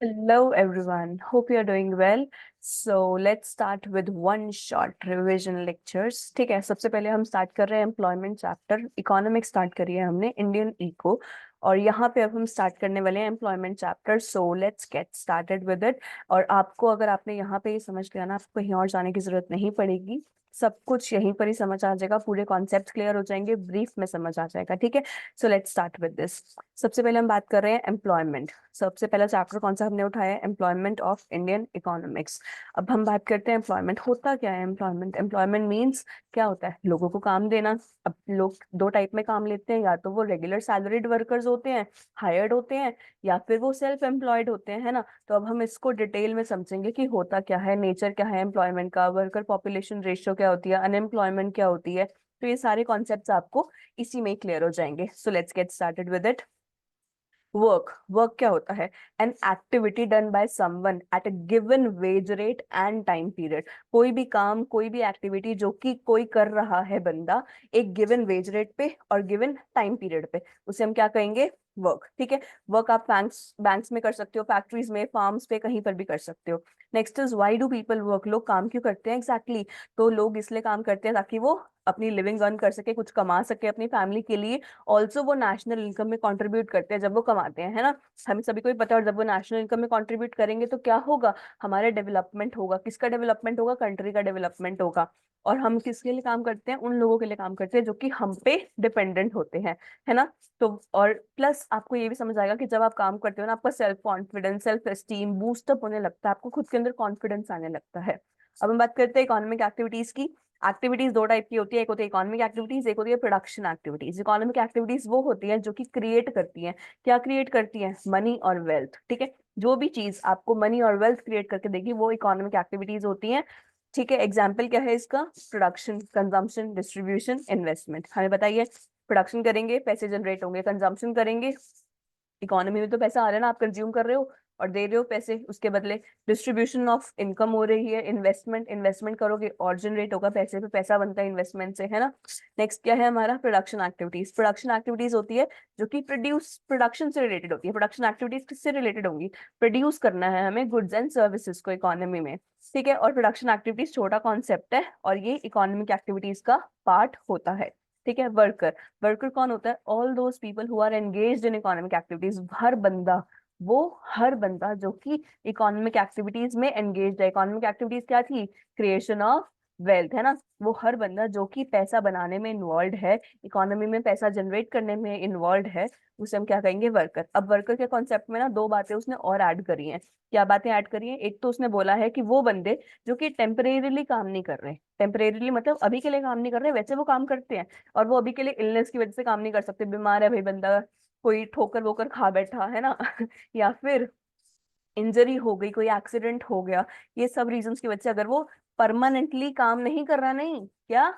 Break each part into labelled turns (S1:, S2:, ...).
S1: Hello everyone, hope you are doing well. So let's start with one short revision lectures. ठीक है, सबसे पहले हम स्टार्ट कर रहे हैं एम्प्लॉयमेंट चैप्टर, इकोनॉमिक्स स्टार्ट करी है हमने, इंडियन इको। और यहाँ पे अब हम स्टार्ट करने वाले हैं employment chapter. So let's get started with it. और आपको अगर आपने यहाँ पे ये समझ लिया ना, आपको कहीं और जाने की जरूरत नहीं पड़ेगी। सब कुछ यहीं पर ही समझ आ जाएगा, पूरे कॉन्सेप्ट क्लियर हो जाएंगे, ब्रीफ में समझ आ जाएगा। ठीक है, so let's start with this. सबसे पहले हम बात कर रहे हैं एम्प्लॉयमेंट। सबसे पहला चैप्टर कौन सा हमने उठाया है? Employment of Indian economics. अब हम बात करते हैं एम्प्लॉयमेंट होता क्या है। एम्प्लॉयमेंट एम्प्लॉयमेंट मींस क्या होता है? लोगों को काम देना। अब लोग दो टाइप में काम लेते हैं, या तो वो रेगुलर सैलरीड वर्कर्स होते हैं, हायर्ड होते हैं, या फिर वो सेल्फ एम्प्लॉयड होते हैं, है ना। तो अब हम इसको डिटेल में समझेंगे कि होता क्या है, नेचर क्या है एम्प्लॉयमेंट का, वर्कर पॉपुलेशन रेशियो क्या होती है, अनएम्प्लॉयमेंट क्या होती है। तो ये सारे कॉन्सेप्ट्स आपको इसी में क्लियर हो जाएंगे। So let's get started with it. Work work क्या होता है? An activity done by someone eight a given wage rate and time period. कोई भी काम, कोई भी एक्टिविटी जो कि कोई कर रहा है बंदा, एक गिवन वेज रेट पे और गिवन टाइम पीरियड पे, उसे हम क्या कहेंगे? वर्क। ठीक है, वर्क आप बैंक्स बैंक्स में कर सकते हो, फैक्ट्रीज में, फार्म्स पे, कहीं पर भी कर सकते हो। Next is why do people work. लोग काम क्यों करते हैं? एग्जैक्टली तो लोग इसलिए काम करते हैं ताकि वो अपनी लिविंग अर्न कर सके, कुछ कमा सके अपनी फैमिली के लिए। ऑल्सो वो नेशनल इनकम में कंट्रीब्यूट करते हैं जब वो कमाते हैं, है ना। हमें सभी को ही पता है। और जब वो नेशनल इनकम में कंट्रीब्यूट करेंगे तो क्या होगा? हमारा डेवलपमेंट होगा। किसका डेवलपमेंट होगा? कंट्री का डेवलपमेंट होगा। और हम किसके लिए काम करते हैं? उन लोगों के लिए काम करते हैं जो कि हम पे डिपेंडेंट होते हैं, है ना। तो और प्लस आपको ये भी समझ आएगा कि जब आप काम करते हो ना, आपका self confidence, self esteem boost up होने लगता है, आपको खुद के अंदर कॉन्फिडेंस आने लगता है। अब हम बात करते हैं इकोनॉमिक एक्टिविटीज की। एक्टिविटीज दो टाइप की होती है, एक होती है इकोनॉमिक एक्टिविटीज, एक होती है प्रोडक्शन एक्टिविटीज। इकोनॉमिक एक्टिविटीज वो होती है जो कि क्रिएट करती हैं। क्या क्रिएट करती हैं? मनी और वेल्थ। ठीक है, जो भी चीज आपको मनी और वेल्थ क्रिएट करके देगी वो इकोनॉमिक एक्टिविटीज होती हैं। ठीक है, एग्जाम्पल क्या है इसका? Production, consumption, distribution, investment. हमें बताइए, प्रोडक्शन करेंगे पैसे जनरेट होंगे, कंजम्पशन करेंगे, इकोनॉमी में तो पैसा आ रहा है ना, आप कंज्यूम कर रहे हो और दे रहे हो पैसे उसके बदले। डिस्ट्रीब्यूशन ऑफ इनकम हो रही है। इन्वेस्टमेंट, इन्वेस्टमेंट करोगे और जनरेट होगा, पैसे पे पैसा बनता है इन्वेस्टमेंट से, है ना। नेक्स्ट क्या है हमारा? Production activities. प्रोडक्शन एक्टिविटीज होती है जो कि प्रोड्यूस, प्रोडक्शन से रिलेटेड होती है। प्रोडक्शन एक्टिविटीज किससे रिलेटेड होंगी? प्रोड्यूस करना है हमें गुड्स एंड सर्विसेज को इकोनॉमी में। ठीक है, और प्रोडक्शन एक्टिविटीज छोटा कॉन्सेप्ट है और ये इकोनॉमिक एक्टिविटीज का पार्ट होता है। ठीक है, वर्कर। वर्कर कौन होता है? All those people who are engaged in economic activities. हर बंदा, वो हर बंदा जो कि इकोनॉमिक एक्टिविटीज में एंगेज्ड है। इकोनॉमिक एक्टिविटीज क्या थी? क्रिएशन ऑफ वेल्थ, है ना। वो हर बंदा जो कि पैसा बनाने में इन्वॉल्व है, इकोनॉमी में पैसा जनरेट करने में इन्वॉल्व है, उसे हम क्या कहेंगे? वर्कर। अब वर्कर के कॉन्सेप्ट में ना दो बातें उसने और ऐड करी हैं। क्या बातें ऐड करी हैं? एक तो उसने बोला है कि वो बंदे जो कि टेम्परेरीली काम नहीं कर रहे। टेम्परेरीली मतलब अभी के लिए काम नहीं कर रहे, वैसे वो काम करते हैं और वो अभी के लिए इलनेस की वजह से काम नहीं कर सकते। बीमार है भाई बंदा, कोई ठोकर वोकर खा बैठा है ना या फिर इंजरी हो गई, कोई एक्सीडेंट हो गया, ये सब रीजंस की वजह से अगर वो परमानेंटली काम नहीं कर रहा, नहीं क्या,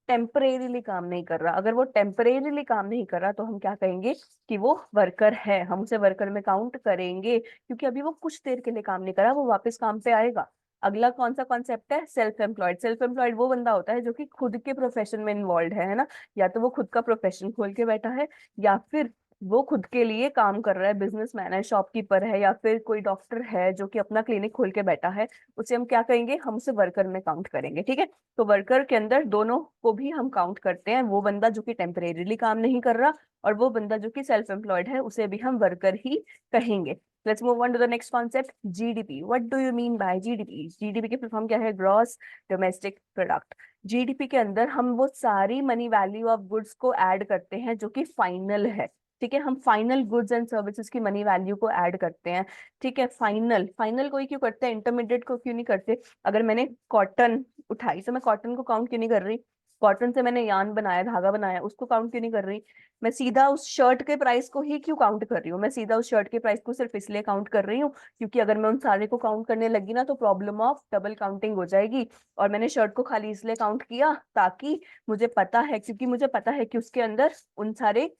S1: टेम्परेरीली काम नहीं कर रहा, अगर वो टेम्परेरीली काम नहीं कर रहा तो हम क्या कहेंगे? कि वो वर्कर है। हम उसे वर्कर में काउंट करेंगे क्योंकि अभी वो कुछ देर के लिए काम नहीं कर रहा, वो वापस काम पे आएगा। अगला कौन सा कॉन्सेप्ट है? Self employed. सेल्फ एम्प्लॉयड वो बंदा होता है जो कि खुद के प्रोफेशन में इन्वॉल्व है ना। या तो वो खुद का प्रोफेशन खोल के बैठा है, या फिर वो खुद के लिए काम कर रहा है, बिजनेसमैन है, शॉपकीपर है, या फिर कोई डॉक्टर है जो कि अपना क्लिनिक खोल के बैठा है। उसे हम क्या कहेंगे? हम उसे वर्कर में काउंट करेंगे। ठीक है, तो वर्कर के अंदर दोनों को भी हम काउंट करते हैं। वो बंदा जो कि टेम्परेरीली काम नहीं कर रहा और वो बंदा जो कि सेल्फ एम्प्लॉयड है, उसे भी हम वर्कर ही कहेंगे। Let's move on to the next concept, GDP. What do you mean by GDP? GDP की फुल फॉर्म क्या है? Gross domestic product. जीडीपी के अंदर हम वो सारी मनी वैल्यू ऑफ गुड्स को ऐड करते हैं जो कि फाइनल है। ठीक है, हम फाइनल गुड्स एंड सर्विसेज की मनी वैल्यू को ऐड करते हैं। ठीक है, फाइनल, फाइनल कोई क्यों करते हैं? इंटरमीडिएट को क्यों नहीं करते? अगर मैंने कॉटन उठाई तो मैं कॉटन को काउंट क्यों नहीं कर रही? कॉटन से मैंने यान बनाया, धागा बनाया, उसको काउंट क्यों नहीं कर रही? मैं सीधा उस शर्ट के प्राइस को ही क्यों काउंट कर रही हूँ? मैं सीधा उस शर्ट के प्राइस को सिर्फ इसलिए काउंट कर रही हूँ क्योंकि अगर मैं उन सारे को काउंट करने लगी ना तो प्रॉब्लम ऑफ डबल काउंटिंग हो जाएगी। और मैंने शर्ट को खाली इसलिए काउंट किया ताकि मुझे पता है, क्योंकि मुझे पता है कि उसके अंदर उन सारे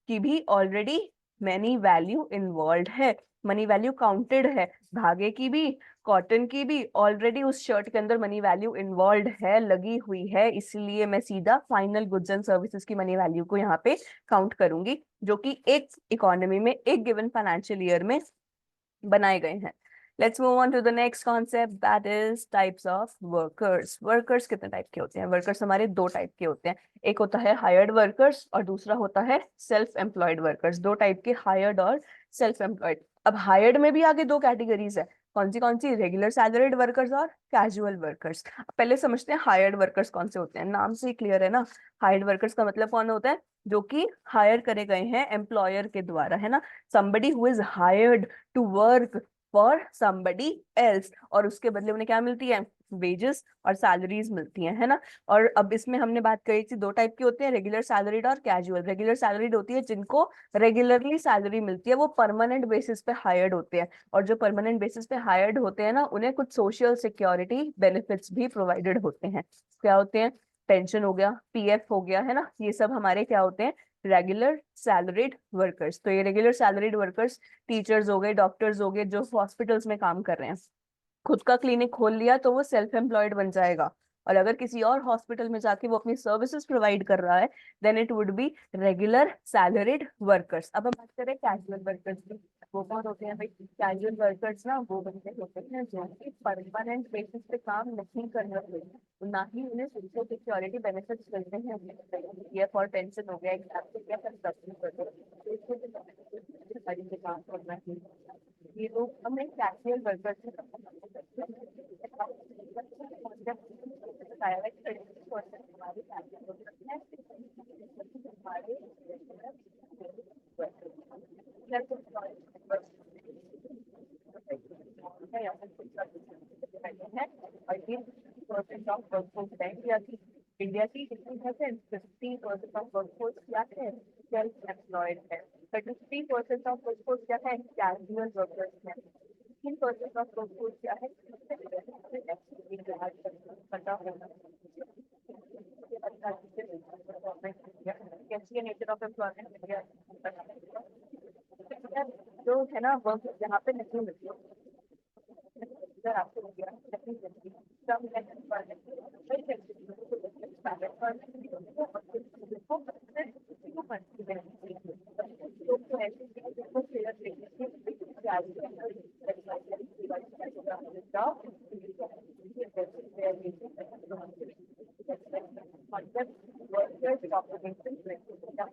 S1: की भी ऑलरेडी मनी वैल्यू इन्वॉल्व है, मनी वैल्यू काउंटेड है। धागे की भी, कॉटन की भी ऑलरेडी उस शर्ट के अंदर मनी वैल्यू इन्वॉल्व है, लगी हुई है। इसलिए मैं सीधा फाइनल गुड्स एंड सर्विसेज की मनी वैल्यू को यहाँ पे काउंट करूंगी, जो कि एक इकोनॉमी में, एक गिवन फाइनेंशियल ईयर में बनाए गए हैं। Let's move on to the next concept, that is types of workers. Workers कितने टाइप के होते हैं? वर्कर्स हमारे दो टाइप के होते हैं, एक होता है हायर्ड वर्कर्स और दूसरा होता है सेल्फ एम्प्लॉयड वर्कर्स। दो टाइप के, हायर्ड और सेल्फ एम्प्लॉयड। अब हायर्ड में भी आगे दो कैटेगरीज है, कौन सी? रेगुलर सैलरीड वर्कर्स और कैजुअल वर्कर्स। पहले समझते हैं हायर्ड वर्कर्स कौन से होते हैं। नाम से ही क्लियर है ना, हायर्ड वर्कर्स का मतलब कौन होता है? जो कि हायर करे गए हैं एम्प्लॉयर के द्वारा, है ना। somebody who is hired to work for somebody else, और उसके बदले उन्हें क्या मिलती है? वेजेस और सैलरीज मिलती हैं, है ना। और अब इसमें हमने बात करी थी, दो टाइप की होते हैं, रेगुलर सैलरीड और कैजुअल। रेगुलर सैलरीड होती है जिनको रेगुलरली सैलरी मिलती है, वो परमानेंट बेसिस पे हायर्ड होते हैं। और जो परमानेंट बेसिस पे हायर्ड होते हैं ना, उन्हें कुछ सोशल सिक्योरिटी बेनिफिट्स भी प्रोवाइडेड होते हैं। क्या होते हैं? पेंशन हो गया, पीएफ हो गया, है ना। ये सब हमारे क्या होते हैं? Regular salaried workers. तो ये रेगुलर सैलरीड वर्कर्स टीचर्स हो गए, डॉक्टर्स हो गए, जो हॉस्पिटल्स में काम कर रहे हैं। खुद का क्लिनिक खोल लिया तो वो सेल्फ एम्प्लॉयड बन जाएगा, और अगर किसी और हॉस्पिटल में जाके वो अपनी सर्विसेज प्रोवाइड कर रहा है, then it would be regular salaried workers. अब हम बात करें कैजुअल वर्कर्स की। वो कौन होते हैं भाई? कैजुअल वर्कर्स ना वो बंदे होते हैं जो कि परमानेंट बेसिस पे काम नहीं कर रहे हैं, ना ही उन्हें सोशल सिक्योरिटी बेनिफिट्स मिलते हैं, ये फॉर पेंशन हो गया, एग्जाम से क्या कंस्ट्रक्शन करते हैं, तो इसको जो काम करना है, ये लोग हमें कैजुअल वर्कर्स इंडिया की कितनी परसेंट? 50% ऑफ वर्कफोर्स क्या है? सेल्फ एम्प्लॉयड है। 33% ऑफ वर्कफोर्स क्या है? कैजुअल वर्कर्स है। 15% ऑफ वर्कफोर्स क्या है? पता होना कैसी नेचर ऑफ एम्प्लॉयमेंट जो है ना, वर्क यहाँ पे नहीं मिलती, इधर आपको हो गया नहीं मिलती, कम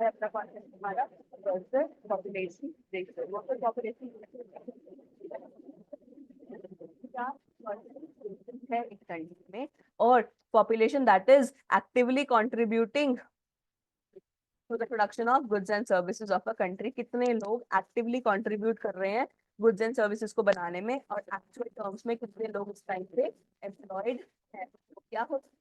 S1: अपना कॉन्सेप्ट हमारा worker population ratio. Worker population है एक कंट्री में, और population that is actively contributing to the production of goods and services of a country. कितने लोग एक्टिवली कंट्रीब्यूट कर रहे हैं गुड्स एंड सर्विसेज को बनाने में, और एक्चुअल टर्म्स में कितने लोग इस टाइम पे एम्प्लॉयड है, तो क्या होता है?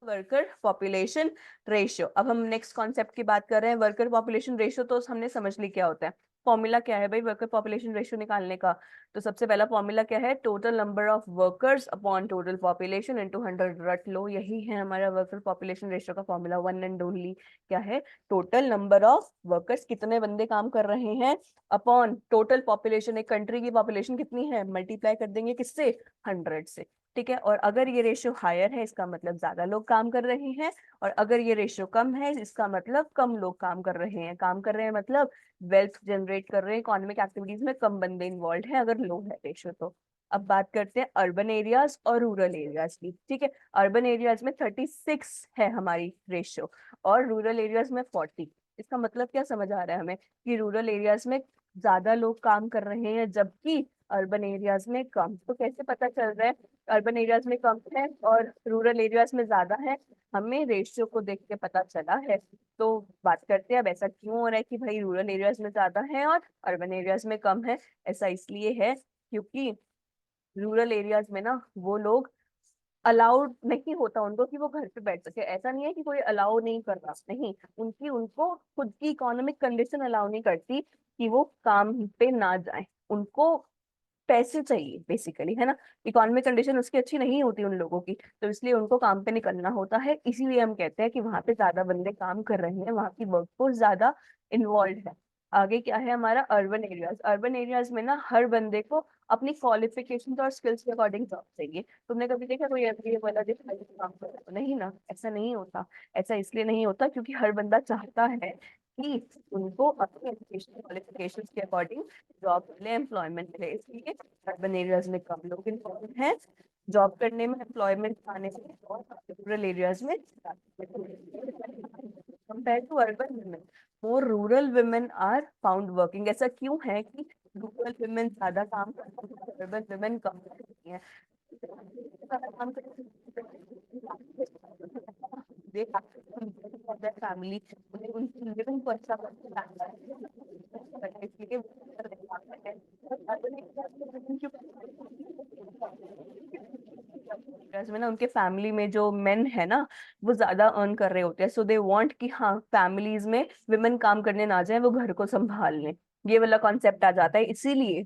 S1: Worker population ratio. अब हम नेक्स्ट कॉन्सेप्ट की बात कर रहे हैं, वर्कर पॉपुलेशन रेशियो। तो हमने समझ ली क्या होता है। फॉर्मूला क्या है भाई वर्कर पॉपुलेशन रेशियो निकालने का? तो सबसे पहला फॉर्मूला क्या है? Total number of workers upon total population into 100 रट लो। यही है हमारा वर्कर पॉपुलेशन रेशियो का फॉर्मूला, वन एंड ओनली। क्या है? टोटल नंबर ऑफ वर्कर्स, कितने बंदे काम कर रहे हैं, अपॉन टोटल पॉपुलेशन, एक कंट्री की पॉपुलेशन कितनी है, मल्टीप्लाई कर देंगे किससे? 100 से। ठीक है। और अगर ये रेशियो हायर है, इसका मतलब ज्यादा लोग काम कर रहे हैं, और अगर ये रेशियो कम है, इसका मतलब कम लोग काम कर रहे हैं। काम कर रहे हैं मतलब वेल्थ जनरेट कर रहे हैं, इकोनॉमिक एक्टिविटीज में कम बंदे इन्वॉल्व हैं अगर लो है रेशियो तो। अब बात करते हैं अर्बन एरियाज और रूरल एरियाज की। ठीक है। अर्बन एरियाज में 36 है हमारी रेशियो, और रूरल एरियाज में 40। इसका मतलब क्या समझ आ रहा है हमें? कि रूरल एरियाज में ज्यादा लोग काम कर रहे हैं, जबकि अर्बन एरियाज में कम। तो कैसे पता चल रहा है अर्बन एरियाज में कम है और रूरल एरियाज में ज्यादा है? हमें रेशियो को देख के पता चला है। तो बात करते हैं अब ऐसा क्यों हो रहा है कि भाई रूरल एरियाज में ज्यादा है और अर्बन एरियाज में कम है। ऐसा इसलिए है क्योंकि रूरल एरियाज में ना वो लोग अलाउड नहीं होता उनको कि वो घर पे बैठ सके। ऐसा नहीं है कि कोई अलाउ नहीं कर रहा, नहीं, उनकी उनको खुद की इकोनॉमिक कंडीशन अलाउ नहीं करती कि वो काम पे ना जाए। उनको पैसे चाहिए बेसिकली, है ना। इकोनॉमिक कंडीशन उसकी अच्छी नहीं होती उन लोगों की, तो इसलिए उनको काम पे निकलना होता है। इसीलिए हम कहते हैं कि वहां पे ज्यादा बंदे काम कर रहे हैं, वहां की वर्कफोर्स ज्यादा इन्वॉल्व है। आगे क्या है हमारा? Urban areas. अर्बन एरियाज में ना हर बंदे को अपनी क्वालिफिकेशन और स्किल्स के अकॉर्डिंग जॉब चाहिए। तुमने कभी देखा कोई एमबीए वाला जो खाली काम कर रहा है? नहीं ना, ऐसा नहीं होता। ऐसा इसलिए नहीं होता क्योंकि हर बंदा चाहता है कि उनको अपने एजुकेशन क्वालिफिकेशंस के अकॉर्डिंग जॉब मिले, एम्प्लॉयमेंट मिले। इसलिए अर्बन एरियाज में कम लोग इन्वॉल्व हैं जॉब करने में, एम्प्लॉयमेंट पाने में, और रूरल एरियाज में compare to urban women more rural women are found working. ऐसा क्यों है कि रूरल वुमेन ज्यादा काम करती है, अर्बन वुमेन कम करती है? काम करती फैमिली, उनकी लिविंग को अच्छा करते, इसलिए में ना उनके फैमिली में जो मेन है ना वो ज्यादा अर्न कर रहे होते हैं, सो दे वांट कि हाँ फैमिलीज में विमेन काम करने ना जाए, वो घर को संभाल लें। ये वाला कॉन्सेप्ट आ जाता है, इसीलिए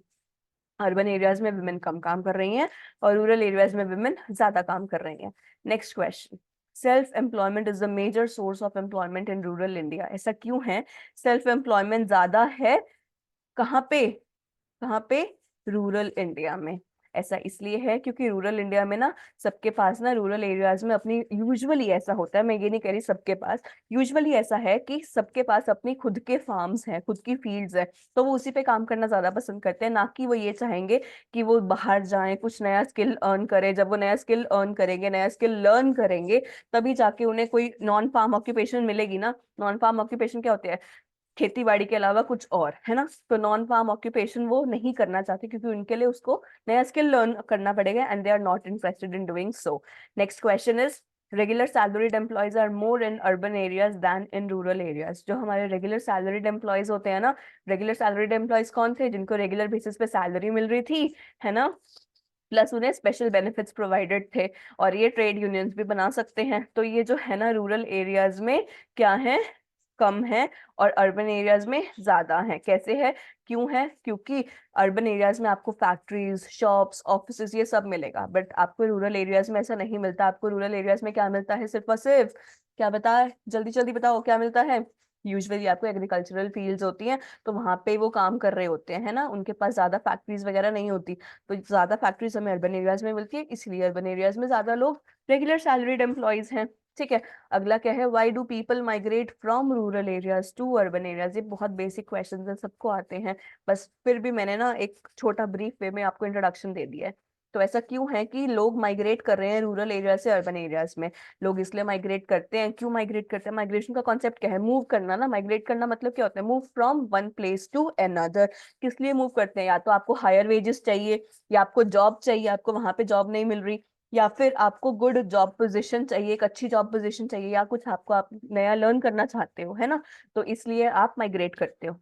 S1: अर्बन एरियाज में विमेन कम काम कर रही हैं और रूरल एरियाज में विमेन ज्यादा काम कर रही हैं। Next question, self employment is the major source of employment in rural India. ऐसा क्यों है? सेल्फ एम्प्लॉयमेंट ज्यादा है कहाँ पे? कहाँ पे? रूरल इंडिया में। ऐसा इसलिए है क्योंकि रूरल इंडिया में ना सबके पास ना, रूरल एरियाज में अपनी, यूजुअली ऐसा होता है, मैं ये नहीं कह रही सबके पास, यूजुअली ऐसा है कि सबके पास अपनी खुद के फार्म्स हैं, खुद की फील्ड्स है, तो वो उसी पे काम करना ज्यादा पसंद करते हैं, ना कि वो ये चाहेंगे कि वो बाहर जाएं, कुछ नया स्किल अर्न करें। जब वो नया स्किल अर्न करेंगे, नया स्किल लर्न करेंगे, तभी जाके उन्हें कोई नॉन फार्म ऑक्यूपेशन मिलेगी ना। नॉन फार्म ऑक्यूपेशन क्या होते हैं? खेती बाड़ी के अलावा कुछ और, है ना। तो नॉन फार्म ऑक्यूपेशन वो नहीं करना चाहते क्योंकि उनके लिए उसको नया स्किल लर्न करना पड़ेगा, and they are not interested in doing so. Next question is, regular salaried employees are more in urban areas than in rural areas. जो हमारे रेगुलर सैलरीड एम्प्लॉयज होते हैं ना, रेगुलर सैलरीड एम्प्लॉयज कौन थे? जिनको रेगुलर बेसिस पे salary मिल रही थी, है ना, प्लस उन्हें स्पेशल बेनिफिट्स प्रोवाइडेड थे, और ये ट्रेड यूनियंस भी बना सकते हैं। तो ये जो है ना रूरल एरियाज में क्या है? कम है, और अर्बन एरियाज में ज्यादा है। कैसे है? क्यों है? क्योंकि अर्बन एरियाज में आपको फैक्ट्रीज, शॉप्स, ऑफिसेज ये सब मिलेगा, बट आपको रूरल एरियाज में ऐसा नहीं मिलता। आपको रूरल एरियाज में क्या मिलता है? सिर्फ और सिर्फ क्या बता, जल्दी जल्दी बताओ क्या मिलता है? यूजुअली आपको एग्रीकल्चरल फील्ड्स होती हैं, तो वहां पे वो काम कर रहे होते हैं, है ना। उनके पास ज्यादा फैक्ट्रीज वगैरह नहीं होती, तो ज्यादा फैक्ट्रीज हमें अर्बन एरियाज में मिलती है, इसलिए अर्बन एरियाज में ज्यादा लोग रेगुलर सैलरीड एम्प्लॉयज हैं। ठीक है। अगला क्या है? Why do people migrate from rural areas to urban areas. ये बहुत बेसिक क्वेश्चन है, सबको आते हैं, बस फिर भी मैंने ना एक छोटा ब्रीफ वे में आपको इंट्रोडक्शन दे दिया है। तो ऐसा क्यों है कि लोग माइग्रेट कर रहे हैं रूरल एरिया से अर्बन एरियाज में? लोग इसलिए माइग्रेट करते हैं। क्यों माइग्रेट करते हैं? माइग्रेशन का कॉन्सेप्ट क्या है? मूव करना ना। माइग्रेट करना मतलब क्या होता है? Move from one place to another. किस लिए मूव करते हैं? या तो आपको हायर वेजेस चाहिए, या आपको जॉब चाहिए, आपको वहां पे जॉब नहीं मिल रही, या फिर आपको गुड जॉब पोजीशन चाहिए, एक अच्छी जॉब पोजीशन चाहिए, या कुछ आपको आप नया लर्न करना चाहते हो, है ना। तो इसलिए आप माइग्रेट करते हो।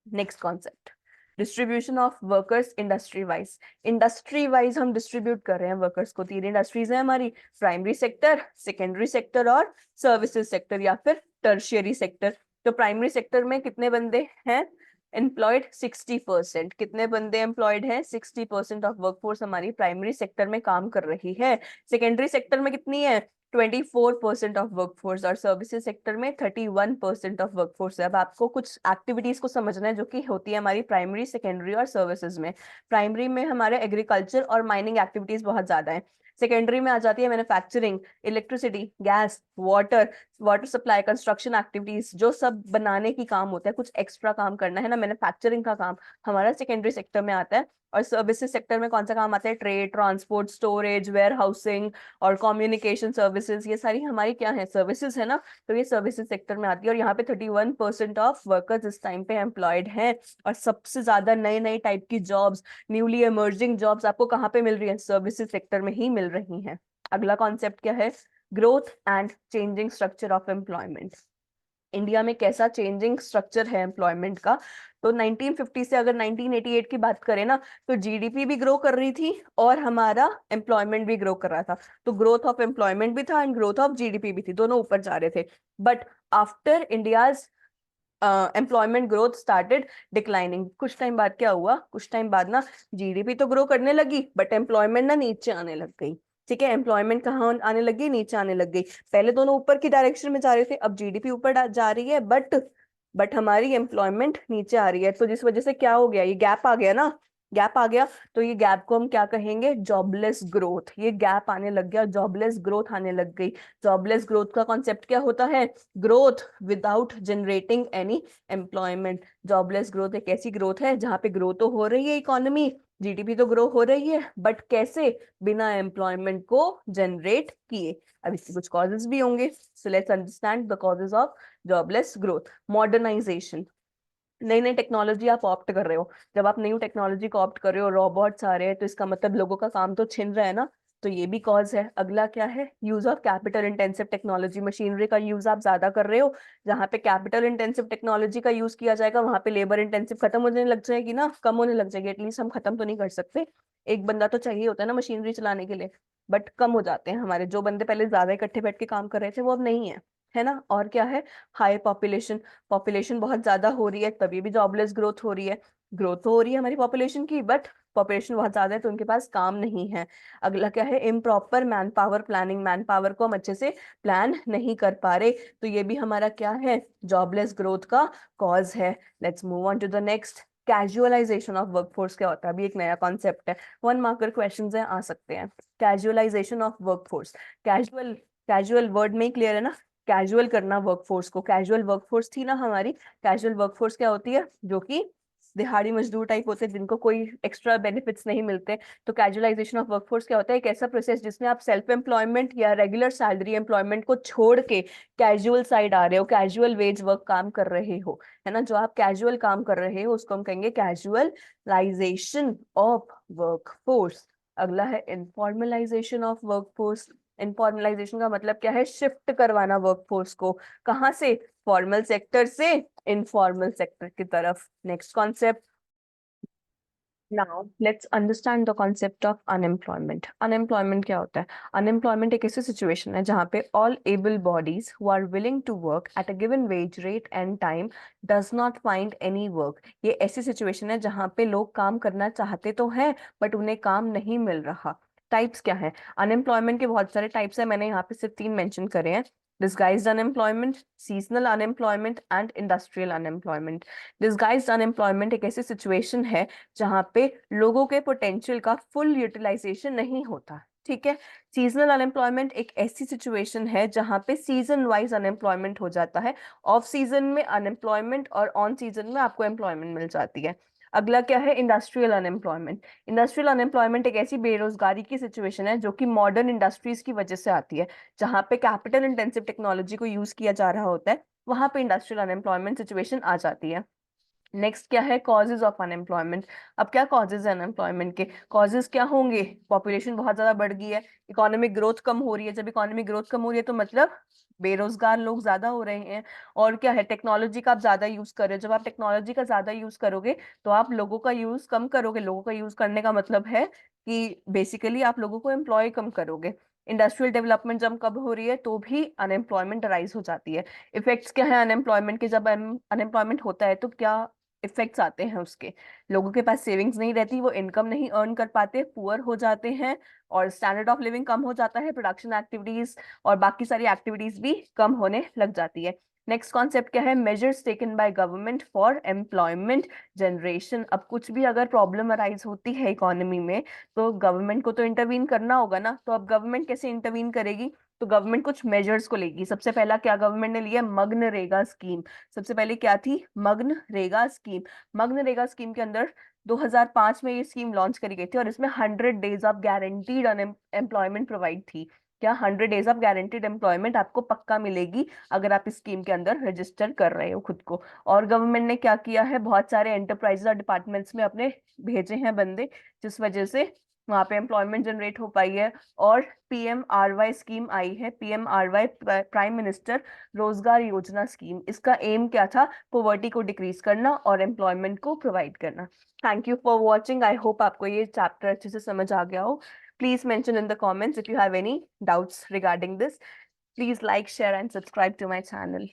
S1: Next concept, distribution of workers industry wise. Industry wise हम डिस्ट्रीब्यूट कर रहे हैं वर्कर्स को। तीन इंडस्ट्रीज है हमारी, प्राइमरी सेक्टर, सेकेंडरी सेक्टर और सर्विसेज सेक्टर या फिर टर्शियरी सेक्टर। तो प्राइमरी सेक्टर में कितने बंदे हैं एम्प्लॉयड? 60%। कितने बंदे एम्प्लॉयड हैं? 60% ऑफ वर्कफोर्स हमारी प्राइमरी सेक्टर में काम कर रही है। सेकेंडरी सेक्टर में कितनी है? 24% ऑफ वर्कफोर्स, और सर्विसेज सेक्टर में 31% ऑफ वर्कफोर्स है। अब आपको कुछ एक्टिविटीज को समझना है जो कि होती है हमारी प्राइमरी, सेकेंडरी और सर्विसेज में। प्राइमरी में हमारे एग्रीकल्चर और माइनिंग एक्टिविटीज बहुत ज्यादा है। सेकेंडरी में आ जाती है manufacturing, electricity, gas, water, water supply, construction activities, जो सब बनाने की काम होता है, कुछ एक्स्ट्रा काम करना है ना, मैन्युफैक्चरिंग का काम हमारा सेकेंडरी सेक्टर में आता है। और सर्विसेज सेक्टर में कौन सा काम आता है? Trade, transport, storage, warehousing और कम्युनिकेशन सर्विसेज, ये सारी हमारी क्या है? सर्विसेज है ना। तो ये सर्विसेज सेक्टर में आती है, और यहाँ पे 31% ऑफ वर्कर्स इस टाइम पे एम्प्लॉयड हैं। और सबसे ज्यादा नई नई टाइप की जॉब्स, न्यूली इमर्जिंग जॉब्स आपको कहाँ पे मिल रही है? सर्विसेज सेक्टर में ही मिल रही हैं। अगला कॉन्सेप्ट क्या है? Growth and changing structure of employment. India में कैसा चेंजिंग स्ट्रक्चर है एम्प्लॉयमेंट का? तो 1950 से अगर 1988 की बात करें ना, तो जीडीपी भी ग्रो कर रही थी और हमारा एम्प्लॉयमेंट भी ग्रो कर रहा था। तो ग्रोथ ऑफ एम्प्लॉयमेंट भी था एंड ग्रोथ ऑफ जीडीपी भी थी, दोनों ऊपर जा रहे थे। But after India's employment growth started declining. कुछ टाइम बाद क्या हुआ? कुछ टाइम बाद ना जीडीपी तो ग्रो करने लगी, बट एम्प्लॉयमेंट ना नीचे आने लग गई। ठीक है, एम्प्लॉयमेंट कहाँ आने लगी? नीचे आने लग गई। पहले दोनों ऊपर की डायरेक्शन में जा रहे थे, अब जीडीपी ऊपर जा रही है, बट हमारी एम्प्लॉयमेंट नीचे आ रही है। तो जिस वजह से क्या हो गया? ये गैप आ गया ना, गैप आ गया तो ये गैप को हम क्या कहेंगे, जॉबलेस ग्रोथ। ये गैप आने लग गया, जॉबलेस ग्रोथ आने लग गई। जॉबलेस ग्रोथ का कॉन्सेप्ट क्या होता है, growth without generating any employment. Jobless growth एक ऐसी ग्रोथ है जहां पे ग्रो तो हो रही है इकोनॉमी, जीडीपी तो ग्रो हो रही है, बट कैसे, बिना एम्प्लॉयमेंट को जनरेट किए। अब इसके कुछ कॉजेज भी होंगे, so let's understand the causes of jobless growth. Modernisation, नई नई टेक्नोलॉजी आप ऑप्ट कर रहे हो। जब आप न्यू टेक्नोलॉजी को ऑप्ट कर रहे हो, रोबोट्स आ रहे हैं, तो इसका मतलब लोगों का काम तो छिन रहा है ना, तो ये भी कॉज है। अगला क्या है, use of capital intensive technology, machinery का यूज आप ज्यादा कर रहे हो। जहाँ पे कैपिटल इंटेंसिव टेक्नोलॉजी का यूज किया जाएगा वहां पे लेबर इंटेंसिव खत्म होने लग जाएगी ना, कम होने लग जाएगी। एटलीस्ट हम खत्म तो नहीं कर सकते, एक बंदा तो चाहिए होता है ना मशीनरी चलाने के लिए, बट कम हो जाते हैं हमारे। जो बंदे पहले ज्यादा इकट्ठे बैठ के काम कर रहे थे वो अब नहीं है ना। और क्या है, हाई पॉपुलेशन, पॉपुलेशन बहुत ज्यादा हो रही है, तभी भी जॉबलेस ग्रोथ हो रही है। ग्रोथ तो हो रही है हमारी पॉपुलेशन की, बट पॉपुलेशन बहुत ज्यादा है तो उनके पास काम नहीं है। अगला क्या है, improper man power planning, man power को हम अच्छे से प्लान नहीं कर पा रहे, तो ये भी हमारा क्या है, जॉबलेस ग्रोथ का कॉज है। Let's move on to the next. Casualisation of workforce क्या होता है, अभी एक नया कॉन्सेप्ट है, 1 मार्कर क्वेश्चंस हैं, आ सकते हैं। Casualisation of workforce, casual, casual word में ही क्लियर है ना, कैजुअल करना वर्कफोर्स को। कैजुअल वर्कफोर्स थी ना हमारी, कैजुअल वर्कफोर्स क्या होती है, जो कि दिहाड़ी मजदूर टाइप होते हैं जिनको कोई एक्स्ट्रा बेनिफिट्स नहीं मिलते। तो कैजुअलाइजेशन ऑफ वर्कफोर्स क्या होता है, एक ऐसा प्रोसेस जिसमें आप सेल्फ एम्प्लॉयमेंट या रेगुलर सैलरी एम्प्लॉयमेंट को छोड़ के कैजुअल साइड आ रहे हो, कैजुअल वेज वर्क काम कर रहे हो, है ना। जो आप कैजुअल काम कर रहे हो उसको हम कहेंगे कैजुअलाइजेशन ऑफ वर्कफोर्स। अगला है इनफॉर्मलाइजेशन ऑफ वर्कफोर्स। इनफॉर्मलाइजेशन का मतलब क्या है, शिफ्ट करवाना वर्कफोर्स को, कहाँ से, फॉर्मल सेक्टर से इनफॉर्मल सेक्टर की तरफ। Next concept, now let's understand the concept of unemployment. Unemployment क्या होता है, अनएम्प्लॉयमेंट एक ऐसी सिचुएशन है जहाँ पे all able bodies who are willing to work at a given wage rate and time does not find any work. ये ऐसी सिचुएशन है जहाँ पे लोग काम करना चाहते तो हैं बट उन्हें काम नहीं मिल रहा। टाइप्स क्या है, अनएम्प्लॉयमेंट के बहुत सारे टाइप्स है, मैंने यहाँ पे सिर्फ 3 मेंशन करे हैं। Disguised unemployment, seasonal unemployment and industrial unemployment. Disguised unemployment एक ऐसी सिचुएशन है जहां पे लोगों के पोटेंशियल का फुल यूटिलाइजेशन नहीं होता, ठीक है। सीजनल अनएम्प्लॉयमेंट एक ऐसी सिचुएशन है जहां पे सीजन वाइज अनएम्प्लॉयमेंट हो जाता है, ऑफ सीजन में अनएम्प्लॉयमेंट और ऑन सीजन में आपको एम्प्लॉयमेंट मिल जाती है। अगला क्या है, इंडस्ट्रियल अनएम्प्लॉयमेंट। इंडस्ट्रियल अनएम्प्लॉयमेंट एक ऐसी बेरोजगारी की सिचुएशन है जो कि मॉडर्न इंडस्ट्रीज की वजह से आती है, जहां पे कैपिटल इंटेंसिव टेक्नोलॉजी को यूज किया जा रहा होता है, वहां पे इंडस्ट्रियल अनएम्प्लॉयमेंट सिचुएशन आ जाती है। नेक्स्ट क्या है, कॉजेज ऑफ अनएम्प्लॉयमेंट। अब क्या कॉजेज है अनएम्प्लॉयमेंट के, कॉजेज क्या होंगे, पॉपुलेशन बहुत ज्यादा बढ़ गई है, इकोनॉमिक ग्रोथ कम हो रही है। जब इकोनॉमिक ग्रोथ कम हो रही है तो मतलब बेरोजगार लोग ज्यादा हो रहे हैं। और क्या है, टेक्नोलॉजी का आप ज्यादा यूज कर रहे हो। जब आप टेक्नोलॉजी का ज्यादा यूज करोगे तो आप लोगों का यूज कम करोगे। लोगों का यूज करने का मतलब है कि बेसिकली आप लोगों को एम्प्लॉय कम करोगे। इंडस्ट्रियल डेवलपमेंट जब कब हो रही है तो भी अनएम्प्लॉयमेंट राइज हो जाती है। इफेक्ट्स क्या है अनएम्प्लॉयमेंट के, जब अनएम्प्लॉयमेंट होता है तो क्या इफेक्ट्स आते हैं उसके, लोगों के पास सेविंग्स नहीं रहती, वो इनकम नहीं अर्न कर पाते, पुअर हो जाते हैं, और स्टैंडर्ड ऑफ लिविंग कम हो जाता है, प्रोडक्शन एक्टिविटीज और बाकी सारी एक्टिविटीज भी कम होने लग जाती है। नेक्स्ट कॉन्सेप्ट क्या है, measures taken by government for employment generation. अब कुछ भी अगर प्रॉब्लम अराइज होती है इकोनॉमी में तो गवर्नमेंट को तो इंटरवीन करना होगा ना, तो अब गवर्नमेंट कैसे इंटरवीन करेगी, तो गवर्नमेंट कुछ मेजर्स को लेगी। सबसे पहला क्या गवर्नमेंट ने लिया, मग्नरेगा स्कीम। सबसे पहले क्या थी, मग्नरेगा स्कीम। मग्नरेगा स्कीम के अंदर 2005 में ये स्कीम लॉन्च करी गई थी और इसमें 100 days of guaranteed employment provide थी। क्या 100 डेज ऑफ गारंटीड एम्प्लॉयमेंट आपको पक्का मिलेगी अगर आप इस स्कीम के अंदर रजिस्टर कर रहे हो खुद को। और गवर्नमेंट ने क्या किया है, बहुत सारे एंटरप्राइजेस और डिपार्टमेंट्स में अपने भेजे हैं बंदे, जिस वजह से वहां पे एम्प्लॉयमेंट जनरेट हो पाई है। और PMRY स्कीम आई है, PMRY प्राइम मिनिस्टर रोजगार योजना स्कीम। इसका एम क्या था, पॉवर्टी को डिक्रीज करना और एम्प्लॉयमेंट को प्रोवाइड करना। Thank you for watching, I hope आपको ये चैप्टर अच्छे से समझ आ गया हो। Please mention in the comments if you have any doubts regarding this. Please like share and subscribe to my channel.